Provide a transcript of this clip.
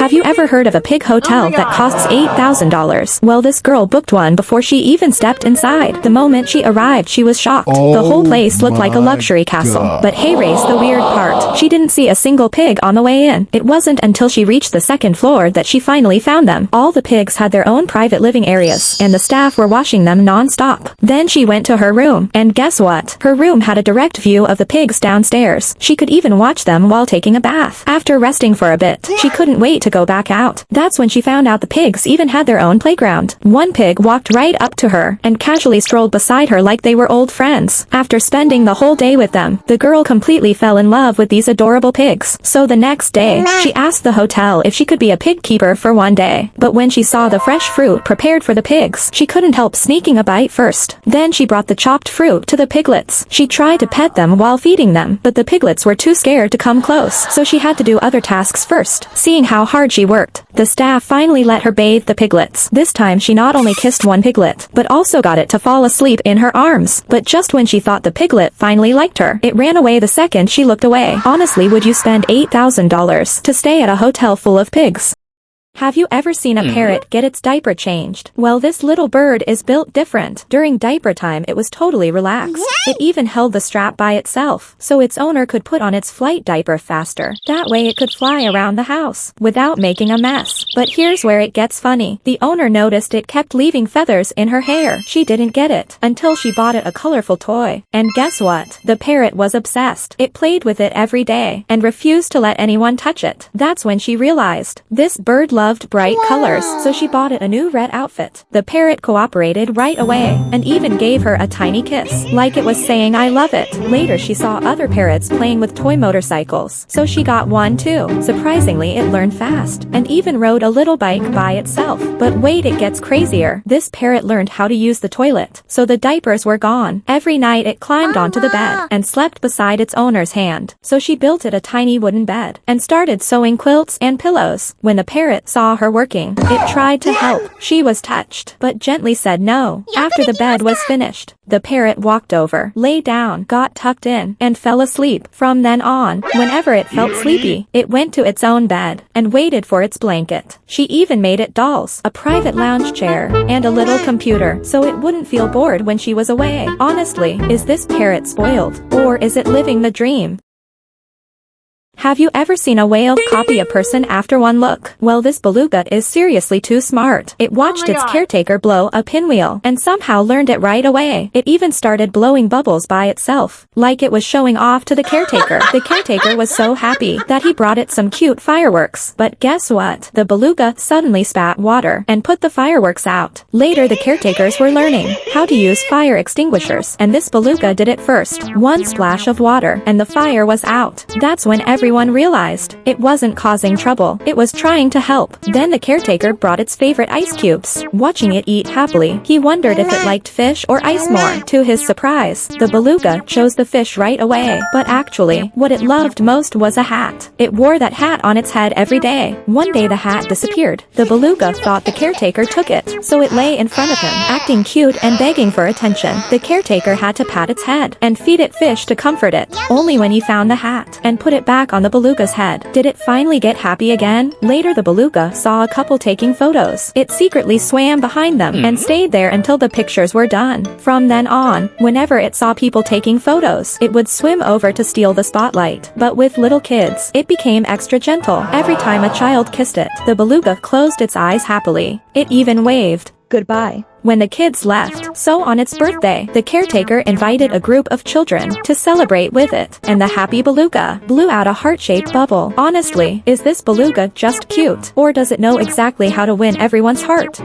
Have you ever heard of a pig hotel that costs $8,000? Well, this girl booked one before she even stepped inside. The moment she arrived, she was shocked. The whole place looked like a luxury castle. But hey, Race, the weird part. She didn't see a single pig on the way in. It wasn't until she reached the second floor that she finally found them. All the pigs had their own private living areas, and the staff were washing them non-stop. Then she went to her room, and guess what? Her room had a direct view of the pigs downstairs. She could even watch them while taking a bath. After resting for a bit, she couldn't wait to go back out. That's when she found out the pigs even had their own playground. One pig walked right up to her and casually strolled beside her like they were old friends. After spending the whole day with them, the girl completely fell in love with these adorable pigs. So the next day, she asked the hotel if she could be a pig keeper for one day. But when she saw the fresh fruit prepared for the pigs, she couldn't help sneaking a bite first. Then she brought the chopped fruit to the piglets. She tried to pet them while feeding them, but the piglets were too scared to come close, so she had to do other tasks first. Seeing how hard she worked, the staff finally let her bathe the piglets. This time she not only kissed one piglet, but also got it to fall asleep in her arms. But just when she thought the piglet finally liked her, it ran away the second she looked away. Honestly, would you spend $8,000 to stay at a hotel full of pigs? Have you ever seen a parrot get its diaper changed? Well, this little bird is built different. During diaper time, it was totally relaxed. It even held the strap by itself, so its owner could put on its flight diaper faster. That way it could fly around the house without making a mess. But here's where it gets funny. The owner noticed it kept leaving feathers in her hair. She didn't get it until she bought it a colorful toy. And guess what? The parrot was obsessed. It played with it every day and refused to let anyone touch it. That's when she realized this bird loved bright colors, so she bought it a new red outfit. The parrot cooperated right away and even gave her a tiny kiss, like it was saying I love it. Later she saw other parrots playing with toy motorcycles, so she got one too. Surprisingly, it learned fast and even rode a little bike by itself. But wait, it gets crazier. This parrot learned how to use the toilet, so the diapers were gone. Every night it climbed onto the bed and slept beside its owner's hand, so she built it a tiny wooden bed and started sewing quilts and pillows. When the parrot saw her working, it tried to help. She was touched, but gently said no. After the bed was finished, the parrot walked over, lay down, got tucked in, and fell asleep. From then on, whenever it felt sleepy, it went to its own bed and waited for its blanket. She even made it dolls, a private lounge chair, and a little computer, so it wouldn't feel bored when she was away. Honestly, is this parrot spoiled, or is it living the dream? Have you ever seen a whale copy a person after one look? Well, this beluga is seriously too smart. It watched its caretaker blow a pinwheel and somehow learned it right away. It even started blowing bubbles by itself, like it was showing off to the caretaker. The caretaker was so happy that he brought it some cute fireworks. But guess what? The beluga suddenly spat water and put the fireworks out. Later, the caretakers were learning how to use fire extinguishers, and this beluga did it first. One splash of water and the fire was out. That's when everyone realized it wasn't causing trouble. It was trying to help. Then the caretaker brought its favorite ice cubes. Watching it eat happily, he wondered if it liked fish or ice more. To his surprise, the beluga chose the fish right away. But actually, what it loved most was a hat. It wore that hat on its head every day. One day the hat disappeared. The beluga thought the caretaker took it, so it lay in front of him, acting cute and begging for attention. The caretaker had to pat its head and feed it fish to comfort it. Only when he found the hat and put it back on the beluga's head did it finally get happy again. Later, the beluga saw a couple taking photos. It secretly swam behind them and stayed there until the pictures were done. From then on, whenever it saw people taking photos, it would swim over to steal the spotlight. But with little kids, it became extra gentle. Every time a child kissed it, the beluga closed its eyes happily. It even waved goodbye when the kids left. So on its birthday, the caretaker invited a group of children to celebrate with it, and the happy beluga blew out a heart-shaped bubble. Honestly, is this beluga just cute, or does it know exactly how to win everyone's heart?